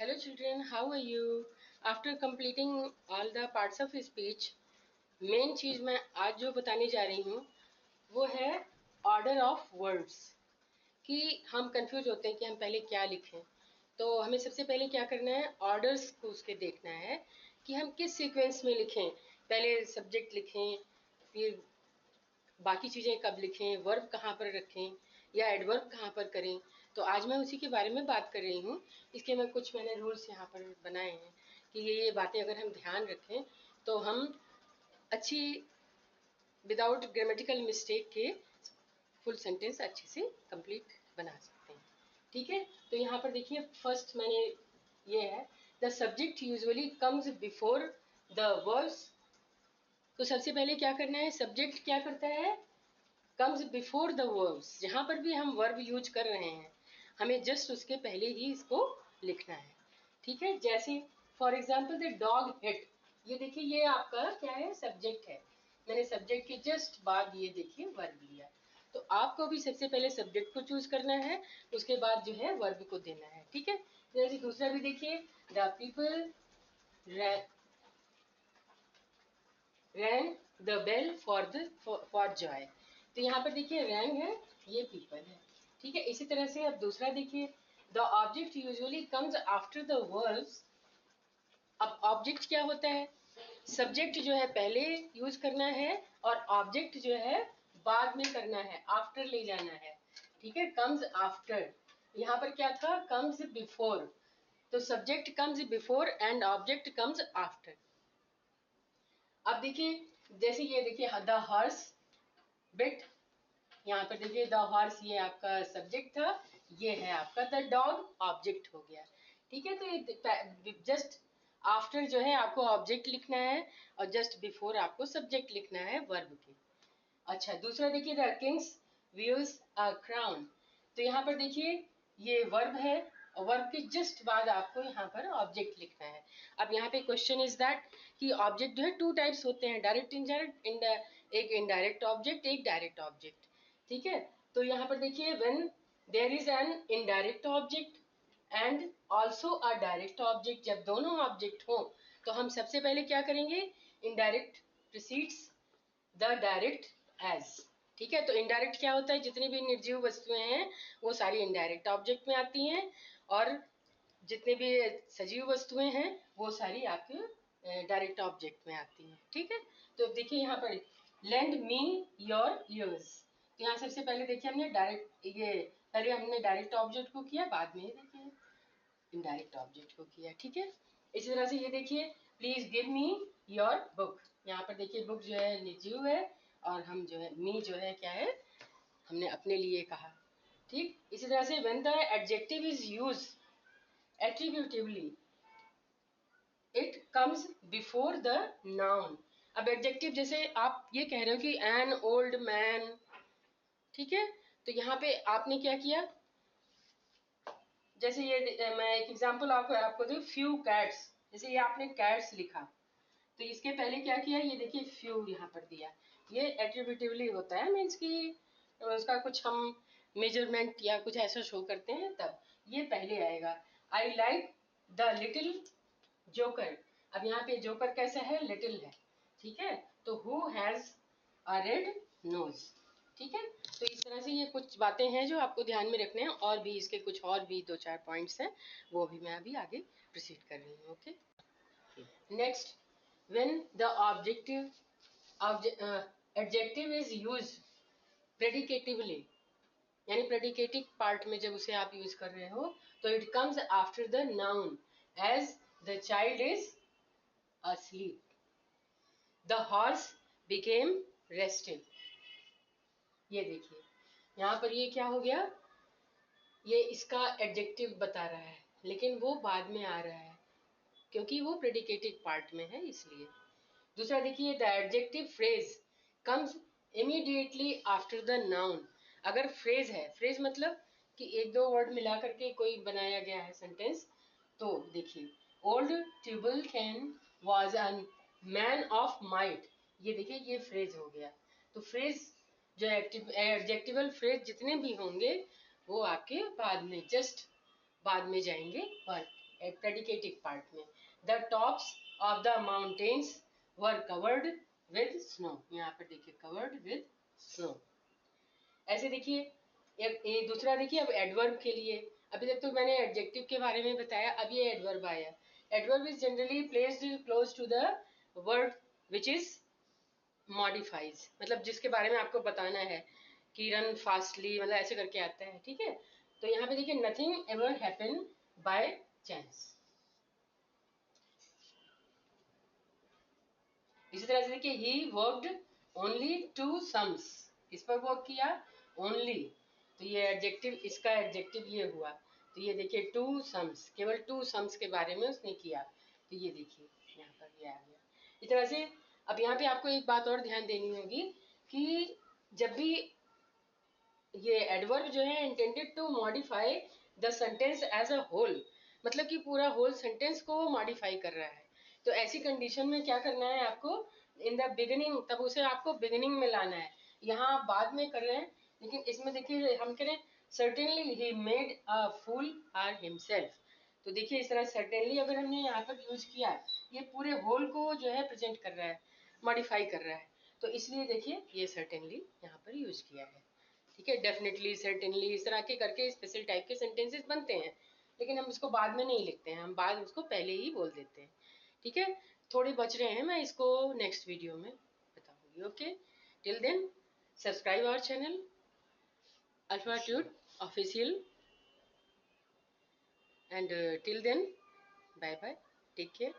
Hello children, how are you? After completing all the parts of speech, main चीज मैं आज जो बताने जा रही हूँ वो है ऑर्डर ऑफ वर्ड्स। कि हम कंफ्यूज होते हैं कि हम पहले क्या लिखें। तो हमें सबसे पहले क्या करना है, ऑर्डर्स को उसके देखना है कि हम किस सीक्वेंस में लिखें। पहले सब्जेक्ट लिखें, फिर बाकी चीज़ें कब लिखें, वर्ब कहाँ पर रखें या एडवर्ब कहाँ पर करें। तो आज मैं उसी के बारे में बात कर रही हूँ। इसके मैंने रूल्स यहाँ पर बनाए हैं कि ये बातें अगर हम ध्यान रखें तो हम अच्छी विदाउट ग्रामेटिकल मिस्टेक के फुल सेंटेंस अच्छे से कंप्लीट बना सकते हैं। ठीक है, तो यहाँ पर देखिए फर्स्ट मैंने ये है, the subject usually comes before the verbs. तो सबसे पहले क्या करना है, सब्जेक्ट क्या करता है, कम्स बिफोर द वर्ब्स। जहाँ पर भी हम वर्ब यूज कर रहे हैं हमें जस्ट उसके पहले ही इसको लिखना है। ठीक है, जैसे for example the dog hit, ये देखिए ये आपका क्या है, सब्जेक्ट है। मैंने सब्जेक्ट के जस्ट बाद ये देखिए वर्ब लिया। तो आपको भी सबसे पहले सब्जेक्ट को चूज करना है, उसके बाद जो है वर्ब को देना है। ठीक है, जैसे दूसरा भी देखिए, the people rang the bell for joy. तो यहाँ पर देखिए रैंग है, ये पीपल है। ठीक है, इसी तरह से अब दूसरा देखिए, the object usually comes after the verbs. अब ऑब्जेक्ट क्या होता है, सब्जेक्ट जो है पहले यूज करना है और ऑब्जेक्ट जो है बाद में करना है, आफ्टर ले जाना है। ठीक है, कम्स आफ्टर। यहाँ पर क्या था, कम्स बिफोर। तो subject comes before and object comes after. अब देखिए जैसे ये देखिए द हॉर्स बिट, यहाँ पर देखिए द हॉर्स ये आपका सब्जेक्ट था, ये है आपका द डॉग ऑब्जेक्ट हो गया। ठीक है, तो ये जस्ट आफ्टर जो है आपको ऑब्जेक्ट लिखना है और जस्ट बिफोर आपको सब्जेक्ट लिखना है वर्ब के। अच्छा, दूसरा देखिए the Kings views a crown. तो यहाँ पर देखिए ये वर्ब है और वर्ब के जस्ट बाद आपको यहाँ पर ऑब्जेक्ट लिखना है। अब यहाँ पे क्वेश्चन इज दैट कि ऑब्जेक्ट जो है टू टाइप्स होते हैं, डायरेक्ट इनडायरेक्ट। एक इनडायरेक्ट ऑब्जेक्ट, एक डायरेक्ट ऑब्जेक्ट। ठीक है, तो यहाँ पर देखिए when there is an indirect object and also a direct object, जब दोनों ऑब्जेक्ट हो तो हम सबसे पहले क्या करेंगे, indirect precedes the direct as. ठीक है, तो इनडायरेक्ट क्या होता है, जितनी भी निर्जीव वस्तुएं हैं वो सारी इनडायरेक्ट ऑब्जेक्ट में आती हैं और जितनी भी सजीव वस्तुएं हैं वो सारी आपके डायरेक्ट ऑब्जेक्ट में आती हैं। ठीक है, तो देखिए यहाँ पर लेंड मी योर ईयर्स। तो यहाँ सबसे पहले देखिए हमने डायरेक्ट, ये पहले हमने डायरेक्ट ऑब्जेक्ट को किया, बाद में देखिए इनडायरेक्ट ऑब्जेक्ट को किया। ठीक है, इसी तरह से ये देखिए please give me your book. यहाँ पर देखिए बुक जो है निर्जीव है और हम जो है मी जो है क्या है, हमने अपने लिए कहा। ठीक, इसी तरह से when the adjective is use attributively it comes before the noun. अब एडजेक्टिव जैसे आप ये कह रहे हो कि एन ओल्ड मैन, ठीक है, तो यहाँ पे आपने क्या किया, जैसे ये मैं एक एग्जांपल आपको दूं, फ्यू कैट्स। जैसे ये आपने कैट्स लिखा तो इसके पहले क्या किया, ये देखिए फ्यू यहाँ पर दिया। ये एट्रीब्यूटिवली होता है, मीन्स कि उसका कुछ हम मेजरमेंट या कुछ ऐसा शो करते हैं तब ये पहले आएगा। I like the little joker. अब यहाँ पे जोकर कैसा है, लिटिल है। ठीक है, तो who has a red knows. ठीक है, तो इस तरह से ये कुछ बातें हैं जो आपको ध्यान में रखने हैं, और भी इसके कुछ और भी दो चार पॉइंट्स हैं, वो भी मैं अभी आगे प्रोसीड कर रही हूँ। Okay, next, when the adjective is use predicatively, यानी प्रेडिकेटिव पार्ट में जब उसे आप यूज कर रहे हो तो it comes after the noun, as the child is asleep, the horse became restive। ये देखिए यहाँ पर ये क्या हो गया, ये इसका एडजेक्टिव बता रहा है लेकिन वो बाद में आ रहा है क्योंकि वो प्रेडिकेटिव पार्ट में है इसलिए। दूसरा देखिए, the adjective phrase comes immediately after the noun. अगर फ्रेज है, फ्रेज मतलब कि एक दो वर्ड मिला करके कोई बनाया गया है सेंटेंस, तो देखिए old Tubal Cain was an man of might. ये देखिए ये फ्रेज हो गया। तो फ्रेज जो एडजेक्टिवल फ्रेज जितने भी होंगे वो आपके बाद में, जस्ट बाद में जाएंगे वर्ड, प्रेडिकेटिव पार्ट में, the tops of the mountains were covered with snow. यहाँ पर देखिए कवर्ड विद स्नो। ऐसे देखिए एक दूसरा देखिए, अब एडवर्ब के लिए, अभी तक तो मैंने एडजेक्टिव के बारे में बताया, अब ये एडवर्ब आया। Adverb is generally placed close to the word which is modifies, मतलब जिसके बारे में आपको बताना है कि रन फास्टली, मतलब ऐसे करके आता है, ठीक है। तो यहाँ पे देखिए nothing ever happen by chance. इसी तरह से देखिए he worked only two sums, किस पर वर्क किया, ओनली, तो ये एडजेक्टिव, इसका एडजेक्टिव ये हुआ। तो ये देखिए टू सम्स, केवल टू सम्स के बारे में उसने किया। तो ये देखिए यहाँ पर ये आ गया। इस तरह से अब यहाँ पे आपको एक बात और ध्यान देनी होगी कि जब भी ये एडवर्ब जो है intended to modify the sentence as a whole, मतलब कि पूरा होल सेंटेंस को मॉडिफाई कर रहा है, तो ऐसी कंडीशन में क्या करना है आपको, इन द बिगिनिंग, तब उसे आपको बिगिनिंग में लाना है। यहाँ आप बाद में कर रहे हैं, लेकिन इसमें देखिए हम करें certainly he made a fool are himself. तो देखिए इस तरह सर्टेनली अगर हमने यहाँ पर यूज किया, ये पूरे होल को जो है प्रेजेंट कर रहा है, मॉडिफाई कर रहा है, तो इसलिए देखिए ये सर्टेनली यहाँ पर यूज किया है, ठीक है। डेफिनेटली, सर्टेनली, इस तरह के करके स्पेशल टाइप के सेंटेंसेस बनते हैं, लेकिन हम इसको बाद में नहीं लिखते हैं, हम बाद उसको पहले ही बोल देते हैं, ठीक है। थोड़े बच रहे हैं, मैं इसको नेक्स्ट वीडियो में बताऊंगी। Okay, till then subscribe our channel Alphatude official, and till then, bye bye, take care.